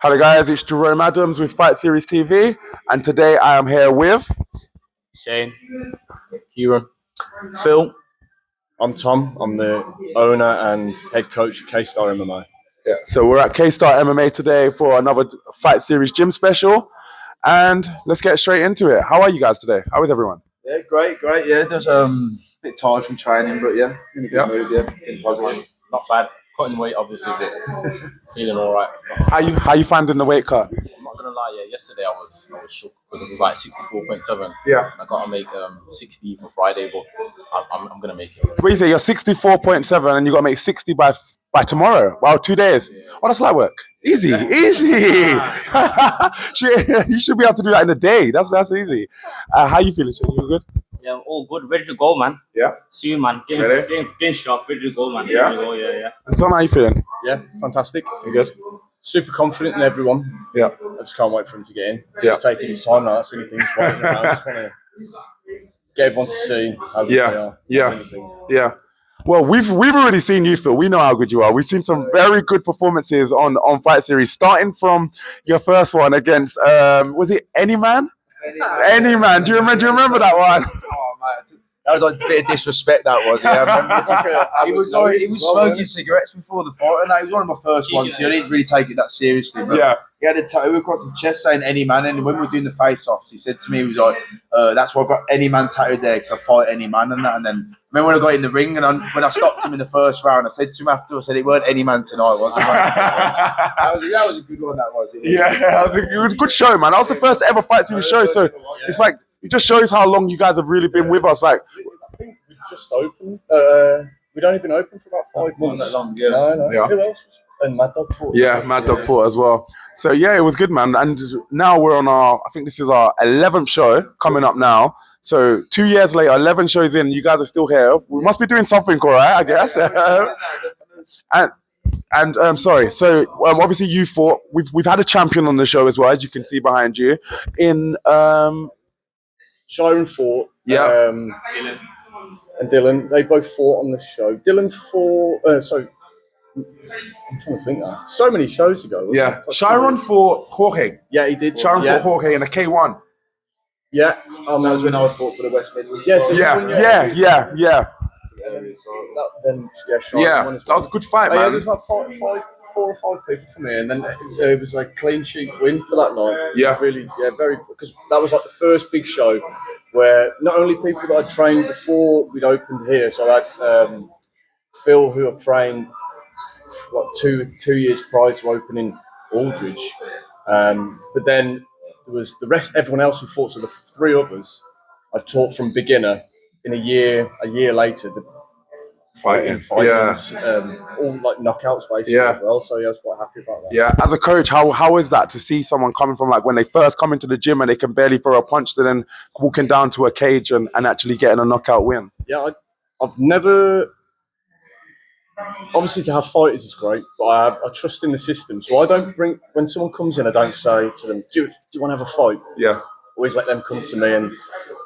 Hello guys, it's Jerome Adams with Fight Series TV, and today I am here with Shane, Kieran, Phil. I'm Tom. I'm the owner and head coach of Kstar MMA. Yeah. So we're at Kstar MMA today for another Fight Series gym special, and let's get straight into it. How are you guys today? How is everyone? Yeah, great. Yeah, there's a bit tired from training, but yeah, in a good mood. Yeah, in positive. Not bad. Cutting weight, obviously, but feeling all right. How you finding the weight cut? I'm not gonna lie. Yeah, yesterday I was shook because it was like 64.7. Yeah. And I gotta make 60 for Friday, but I'm gonna make it. So what you say? You're 64.7, and you got to make 60 by tomorrow. Wow, 2 days. Oh, that's light work. Easy. You should be able to do that in a day. That's easy. How you feeling? Shane? You good? Yeah, all good, ready to go, man. Yeah. See you, man. Getting sharp, ready to go, man. Yeah. Ready to go, yeah. And Tom, how you feeling? Yeah, fantastic. You good? Super confident in everyone. Yeah. I just can't wait for him to get in. Yeah. Just taking his time now. That's anything. I just want to get everyone to see how good they are. Yeah. Well, we've already seen you, Phil. We know how good you are. We've seen some very good performances on Fight Series, starting from your first one against was it Any Man? Any Man. Do you remember that one? Oh, mate. That was like a bit of disrespect. That was. Yeah, I remember. He was smoking cigarettes before the fight, and that was one of my first ones. So I didn't really take it that seriously. But Yeah. he had a tattoo across his chest saying "Any Man," and when we were doing the face-offs, he said to me, "He was like, that's why I got Any Man tattooed there because I fight any man and that." And then I remember when I got in the ring, and when I stopped him in the first round, I said to him after, I said, "It weren't Any Man tonight, was it?" that was a good one. That was it. Yeah, it was a good show, man. That was the first ever Fight Series show, so it's like it just shows how long you guys have really been with us. Like, I think we just opened. We'd only been open for about 5 months. Not that long, yeah. No. Yeah. Who else? And Mad Dog fought. yeah, Mad Dog fought as well. So yeah, it was good, man. And now we're on I think this is our 11th show coming up now. So 2 years later, 11 shows in, you guys are still here. We must be doing something, all right, I guess. And sorry. So obviously you fought. We've had a champion on the show as well, as you can see behind you. In Sharon fought. Yeah. And Dylan. They both fought on the show. Dylan fought. So I'm trying to think now. So many shows ago. Wasn't it? Like Sharon fought Jorge. Yeah, he did. Sharon fought Jorge in a K1. Yeah. That was when I fought for the West Midlands. Yeah, so Yeah. Then Sharon Yeah, won as that well. was a good fight, Yeah, man. there was like 4 or 5 people from here, and then it was like clean sheet win for that night. Yeah. Really, very, because that was like the first big show where not only people that I'd trained before we'd opened here, so I had Phil, who I've trained like two years prior to opening Aldridge, but then there was the rest, everyone else who fought, so the 3 others I taught from beginner in a year later. Fighting. All like knockouts basically as well. So yeah, I was quite happy about that. Yeah, as a coach, how is that to see someone coming from like when they first come into the gym and they can barely throw a punch to then walking down to a cage and actually getting a knockout win? Yeah, I've never. Obviously, to have fighters is great, but I trust in the system. So I don't bring, when someone comes in, I don't say to them, "Do you want to have a fight?" Yeah. Always let them come to me, and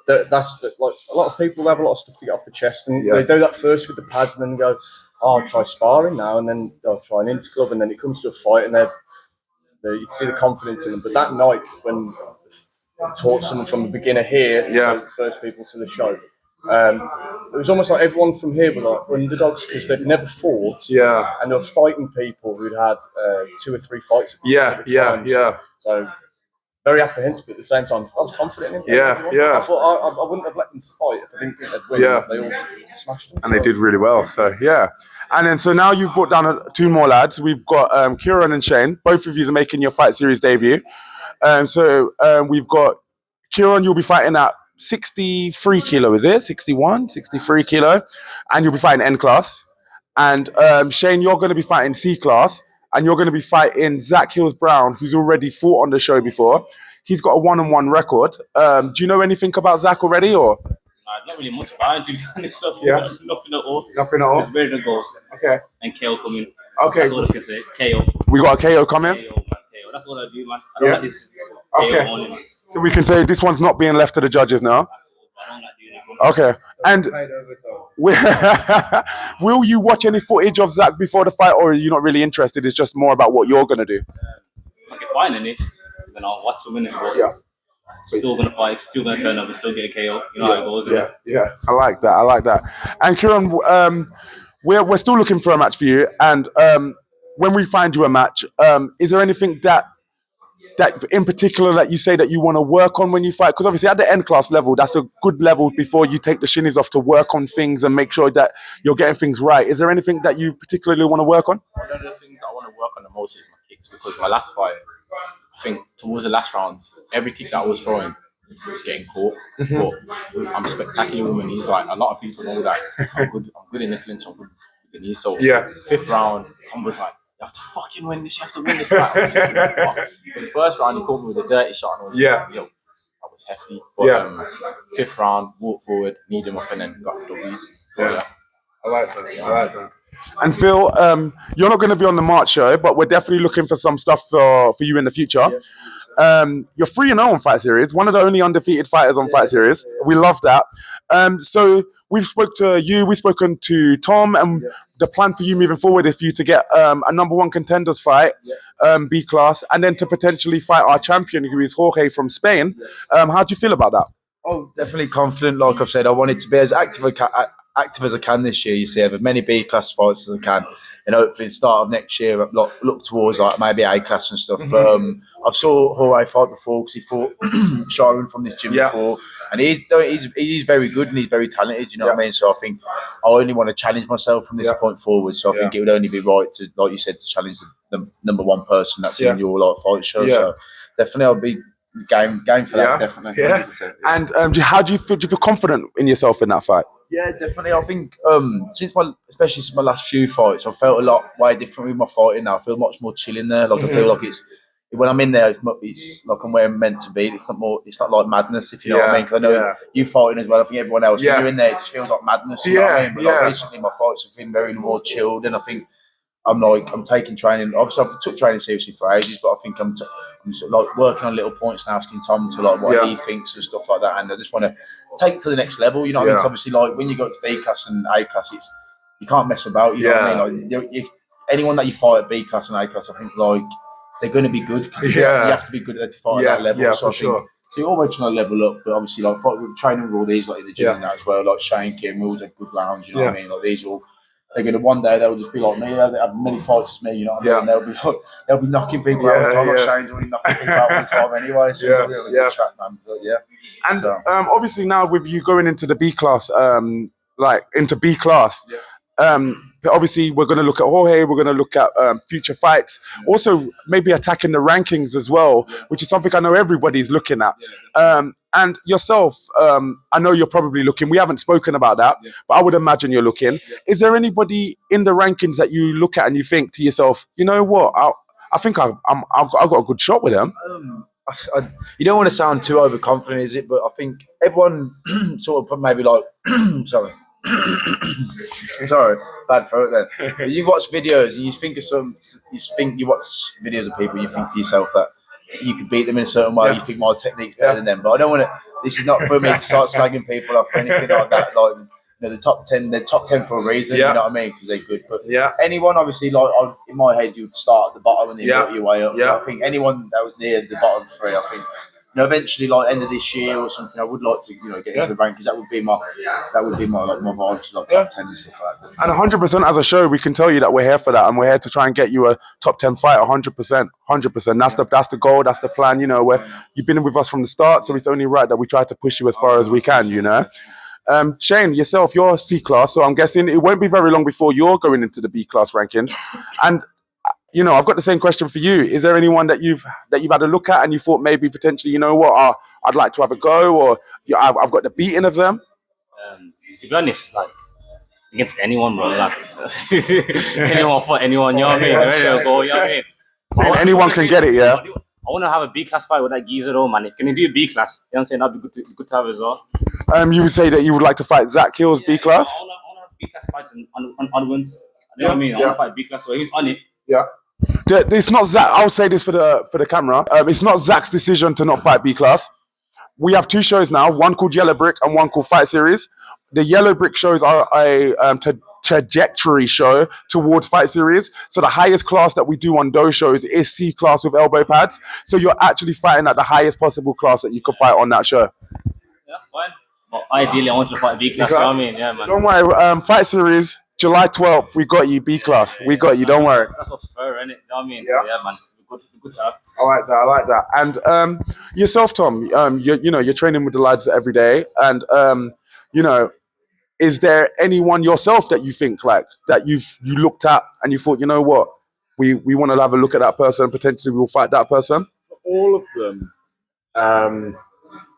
that's like a lot of people have a lot of stuff to get off the chest, and Yeah. they do that first with the pads, and then go, "Oh, I'll try sparring now," and then they'll try an interclub, and then it comes to a fight, and you can see the confidence in them. But that night, when I taught someone from the beginner here, so the first people to the show, it was almost like everyone from here were like underdogs because they'd never fought, and they were fighting people who'd had 2 or 3 fights. Yeah. So. Very apprehensive, but at the same time, I was confident in them. Yeah. I thought I wouldn't have let them fight if I didn't think they'd win. Yeah. They all smashed them. And they did really well. So yeah. And then so now you've brought down 2 more lads. We've got Kieran and Shane. Both of you are making your Fight Series debut. So we've got Kieran. You'll be fighting at 63 kilo. Is it 61, 63 kilo? And you'll be fighting N class. And Shane, you're going to be fighting C class. And you're going to be fighting Zach Hills-Brown, who's already fought on the show before. He's got a 1-on-1 record. Do you know anything about Zach already, or? Not really much about it, to be honest. Yeah. Nothing at all. Nothing at all? Just ready to go. Okay. And KO coming. Okay. That's all I can say. KO. We got a KO coming? KO, man. KO. That's what I do, man. I don't like this Okay. KO only, man. So we can say this one's not being left to the judges now? I don't like doing it. Okay. And will you watch any footage of Zach before the fight, or are you not really interested? It's just more about what you're going to do? I can find in it, then I'll watch a minute. But Yeah. still gonna fight, still gonna turn up, and still get a KO. You know how it goes. Isn't it? Yeah. I like that. I like that. And Kieran, we're still looking for a match for you. And when we find you a match, is there anything that in particular that you say that you want to work on when you fight? Because obviously at the end class level, that's a good level before you take the shinies off to work on things and make sure that you're getting things right. Is there anything that you particularly want to work on? One of the things I want to work on the most is my kicks, because my last fight, I think towards the last round, every kick that I was throwing was getting caught. But I'm spectacular with my knees. Like, a lot of people know that I'm good in the clinch, I'm good with the knees. So fifth round, Tom was like, you have to fucking win this, you have to win this fight. The first round, he caught me with a dirty shot. And I was like, yo, that was hefty. But fifth round, walked forward, kneed him up, and then got the W. So, I like that. And Phil, you're not going to be on the March show, but we're definitely looking for some stuff for you in the future. You're 3-0 on Fight Series, one of the only undefeated fighters on Fight Series. We love that. So we've spoken to you, we've spoken to Tom, and the plan for you moving forward is for you to get a #1 contenders fight, B class, and then to potentially fight our champion, who is Jorge from Spain. How do you feel about that? Oh, definitely confident. Like I've said, I wanted to be as active as I can this year. You see, have as many B class fights as I can, and hopefully, at the start of next year, look towards like maybe A class and stuff. But I've saw Jorge fight before, because he fought Sharon from this gym before, and he's very good and he's very talented. You know what I mean? So I think I only want to challenge myself from this point forward. So I think it would only be right to, like you said, to challenge the #1 person that's in your fight show. So definitely, I'll be game for that. Definitely. 100%. And how do you feel? Do you feel confident in yourself in that fight? Yeah, definitely. I think especially since my last few fights, I felt a lot way different with my fighting now. I feel much more chill in there. Like I feel like it's when I'm in there, it's like I'm where I'm meant to be. It's not like madness, if you know what I mean. Because I know you fighting as well. I think everyone else, when you're in there, it just feels like madness. You know what I mean? But like recently, my fights have been very more chilled, and I think I'm taking training. Obviously, I took training seriously for ages, but I think I'm sort of like working on little points now, asking Tom to like what he thinks and stuff like that. And I just want to take it to the next level. You know what I mean? It's obviously, like when you go to B class and A class, you can't mess about. You know what I mean? Like if anyone that you fight at B class and A class, I think like they're going to be good. You have to be good at fight at that level. So I think. So you're always trying to level up, but obviously, like training with all these, like in the gym and that as well, like Shane, Kim, we all have good rounds. You know what I mean? Like these all. They're gonna one day they'll just be like me. They'll have many fights as me, you know what I mean? And they'll be knocking people out all the time. Like Shane's already knocking people out all the time anyway. So it's really good track, man. But, And obviously now with you going into the B class, obviously we're going to look at Jorge. We're going to look at future fights. Also, maybe attacking the rankings as well, which is something I know everybody's looking at. And yourself, I know you're probably looking. We haven't spoken about that, but I would imagine you're looking. Is there anybody in the rankings that you look at and you think to yourself, you know what? I think I've got a good shot with them. You don't want to sound too overconfident, is it? But I think everyone sort of maybe like, sorry, bad throat then. You watch videos and you think of you watch videos of people, you think to yourself that you could beat them in a certain way. You think my technique's better than them, but I don't want to. This is not for me to start slagging people up or anything like that. Like, you know, the top 10 for a reason. You know what I mean? Because they're good. But anyone, obviously, like in my head, you'd start at the bottom and then work your way up. I think anyone that was near the bottom three, I think. Eventually, like end of this year or something, I would like to, get into the rankings. That would be my like my vibe to like top 10 and stuff like that. And 100% as a show, we can tell you that we're here for that, and we're here to try and get you a top 10 fight. 100%. That's the goal. That's the plan. You've been with us from the start, so it's only right that we try to push you as far as we can. Shane, yourself, you're C class, so I'm guessing it won't be very long before you're going into the B class rankings. And I've got the same question for you. Is there anyone that you've had a look at and you thought maybe potentially, I'd like to have a go, or I've got the beating of them? To be honest, like against anyone, bro. Like anyone for anyone, you know what I mean? Ready to go, you know what I mean? Saying anyone can get it, yeah. I want to have a B class fight with that geezer, though, man. If can you do a B class, you know what I'm saying? That'd be good to have as well. You would say that you would like to fight Zach Hill's B class? I want to have B class fights on other ones. You know what I mean? I want to fight B class, so he's on it. Yeah. It's not Zach. I'll say this for the camera. It's not Zach's decision to not fight B class. We have two shows now. One called Yellow Brick and one called Fight Series. The Yellow Brick shows are to trajectory show towards Fight Series. So the highest class that we do on those shows is C class with elbow pads. So you're actually fighting at the highest possible class that you could fight on that show. That's fine. But ideally, I want to fight B class. You know what I mean? Yeah, man. Don't worry. Fight Series, July 12th. We got you, B class. We got you. Don't worry. That's what's fair, innit? You know what I mean? Yeah. So, yeah, man. Good to have. I like that. I like that. And yourself, Tom. You're training with the lads every day, and is there anyone yourself that you think like that you looked at and you thought, you know what, we want to have a look at that person, potentially we'll fight that person? All of them.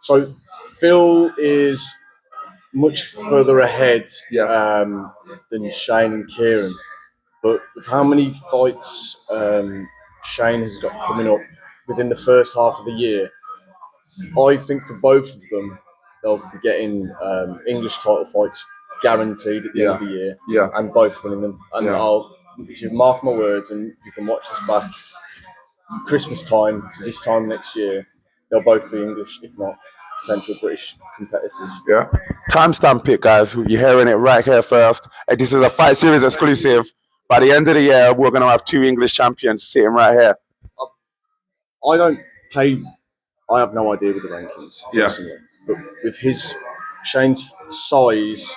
So Phil is much further ahead than Shane and Kieran, but with how many fights Shane has got coming up within the first half of the year, I think for both of them, they'll be getting English title fights guaranteed at the end of the year, and both winning them. And if you mark my words, and you can watch this back Christmas time to this time next year, they'll both be English, if not potential British competitors. Yeah. Timestamp it, guys. You're hearing it right here first. This is a Fight Series exclusive. By the end of the year, we're going to have 2 English champions sitting right here. I have no idea with the rankings, personally. But with Shane's size,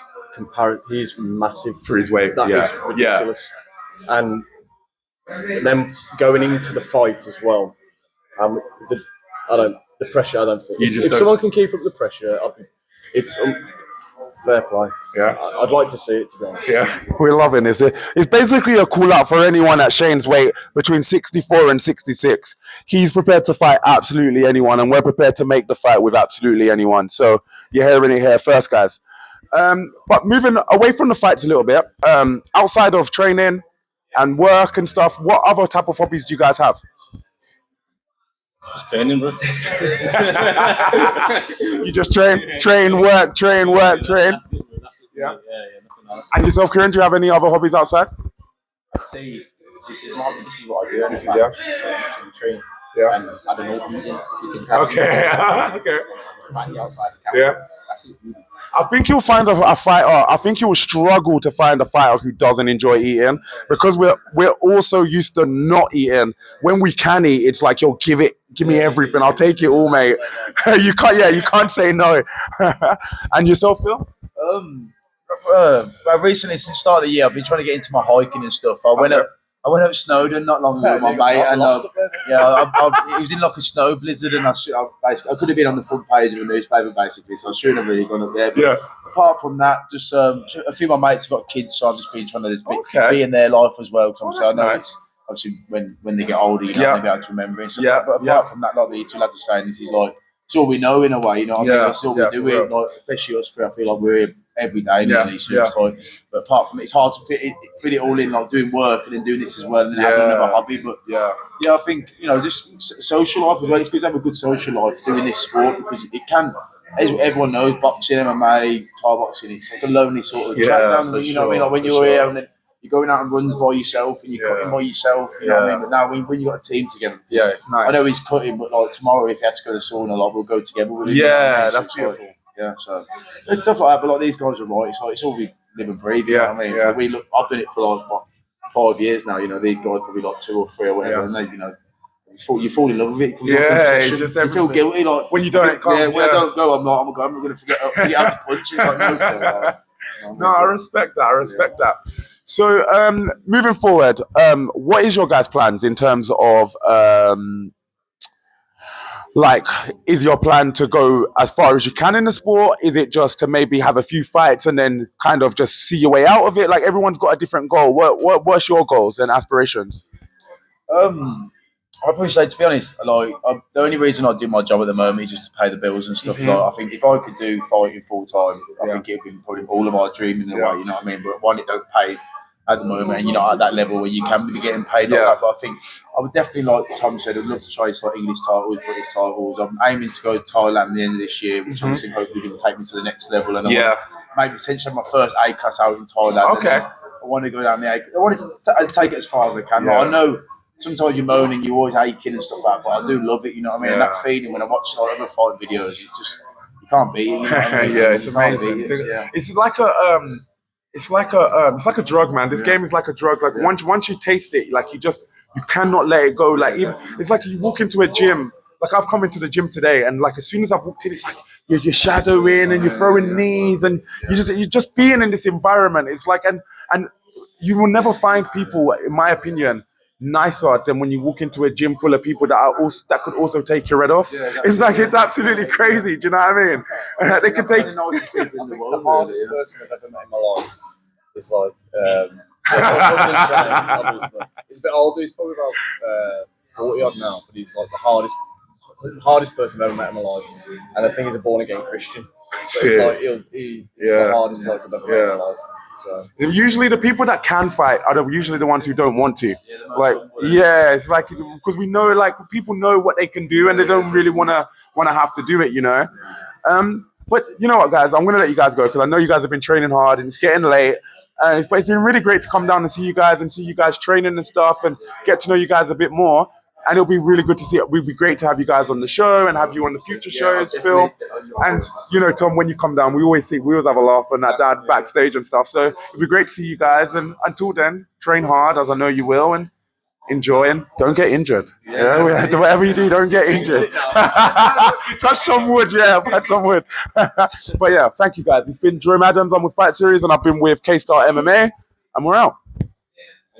he's massive for his weight. That is ridiculous. And then going into the fight as well, the pressure, I don't think. If someone can keep up the pressure, it's fair play. Yeah. I'd like to see it, to be honest. Yeah, we're loving this. It's basically a call out for anyone at Shane's weight between 64 and 66. He's prepared to fight absolutely anyone, and we're prepared to make the fight with absolutely anyone. So you're hearing it here first, guys. But moving away from the fights a little bit, outside of training and work and stuff, what other type of hobbies do you guys have? Just training, bro. You just train, work. That's it, bro. That's it, Yeah. Yeah, nothing else. And yourself, Kieran, do you have any other hobbies outside? I'd say this is what I do. And train. Yeah. And I don't know, you can catch Okay. me. Okay. Find you outside the Yeah. camera. That's it. I think you'll find a fighter. I think you'll struggle to find a fighter who doesn't enjoy eating, because we're also used to not eating. When we can eat, it's like, yo, give me everything. I'll take it all, mate. You can't say no. And yourself, Phil? Well, recently, since the start of the year, I've been trying to get into my hiking and stuff. I went up Snowdon not long ago with my mate, and it was in like a snow blizzard, and I could have been on the front page of a newspaper basically, so I shouldn't have really gone up there. But apart from that, just a few of my mates have got kids, so I've just been trying to be in their life as well. Obviously, I know it's obviously when they get older, you know, they'll be able to remember it. But apart from that, like the two lads are saying, this is like, it's all we know in a way, you know what I mean? It's all we do it, like, especially us three. I feel like we're here every day, but apart from it, it's hard to fit it all in, like doing work and then doing this as well, and then having another hobby. But I think, you know, just social life as well. It's good to have a good social life doing this sport, because it can, as everyone knows, boxing, MMA, Thai boxing, it's like a lonely sort of track down. You know what I mean? Like when you're here and then you're going out and runs by yourself and you're cutting by yourself. You know what I mean? But now when you got a team together, it's nice. I know he's cutting, but like tomorrow, if he has to go to the sauna, like we'll go together with him. That's beautiful. So stuff like that. But like these guys are right. It's all we live and breathe. You know what I mean? So I've done it for like 5 years now. You know, these guys probably like 2 or 3 or whatever, and they, you know, you fall in love with it. It's just you feel guilty like when you don't. When I don't go, I'm going to forget how to punch. It's like, no, I respect that. So, moving forward, what is your guys' plans in terms of like, is your plan to go as far as you can in the sport? Is it just to maybe have a few fights and then kind of just see your way out of it? Like, everyone's got a different goal. What's your goals and aspirations? I'd probably say, to be honest, like the only reason I do my job at the moment is just to pay the bills and stuff. Like, I think if I could do fighting full time, I think it would be probably all of our dream in a way. You know what I mean? But one, it don't pay at the moment, and you're not at that level where you can be getting paid like that. But I think I would definitely, like Tom said, I'd love to try like English titles, British titles. I'm aiming to go to Thailand at the end of this year, which obviously hopefully will take me to the next level. And I maybe potentially have my first A class out in Thailand. Okay. I want to go down the A. I want to take it as far as I can. Like, I know sometimes you're moaning, you're always aching and stuff like that, but I do love it. You know what I mean? And that feeling when I watch like other fight videos, you can't beat it. You know what I mean? It's amazing. It's like a it's like a drug, man. This game is like a drug. Like once you taste it, like you cannot let it go. Like even it's like you walk into a gym. Like I've come into the gym today, and like as soon as I've walked in, it's like you're shadowing and you're throwing knees, and you're just being in this environment. It's like and you will never find people, in my opinion, nicer than when you walk into a gym full of people that could also take your head off. It's like it's absolutely crazy. Do you know what I mean? They can take. The hardest person I've ever met in my life is like, other than Shane, obviously. He's a bit older, he's probably about 40 odd now, but he's like the hardest person I've ever met in my life. And I think he's a born again Christian. So it's like, he's the hardest bloke I've ever met in my life. So. Usually the people that can fight are usually the ones who don't want to. It's like because we know, like people know what they can do and they don't really want to have to do it, you know. But you know what, guys, I'm gonna let you guys go because I know you guys have been training hard and it's getting late. But it's been really great to come down and see you guys training and stuff and get to know you guys a bit more. And it'll be really good to see it. It'll be great to have you guys on the show and have you on the future shows, Phil. And you know, Tom, when you come down, we always have a laugh and that backstage and stuff. So it'll be great to see you guys. And until then, train hard, as I know you will, and enjoy and don't get injured. Whatever you do, don't get injured. Touch some wood, touch some wood. But yeah, thank you guys. It's been Jerome Adams. I'm with Fight Series, and I've been with Kstar MMA, and we're out.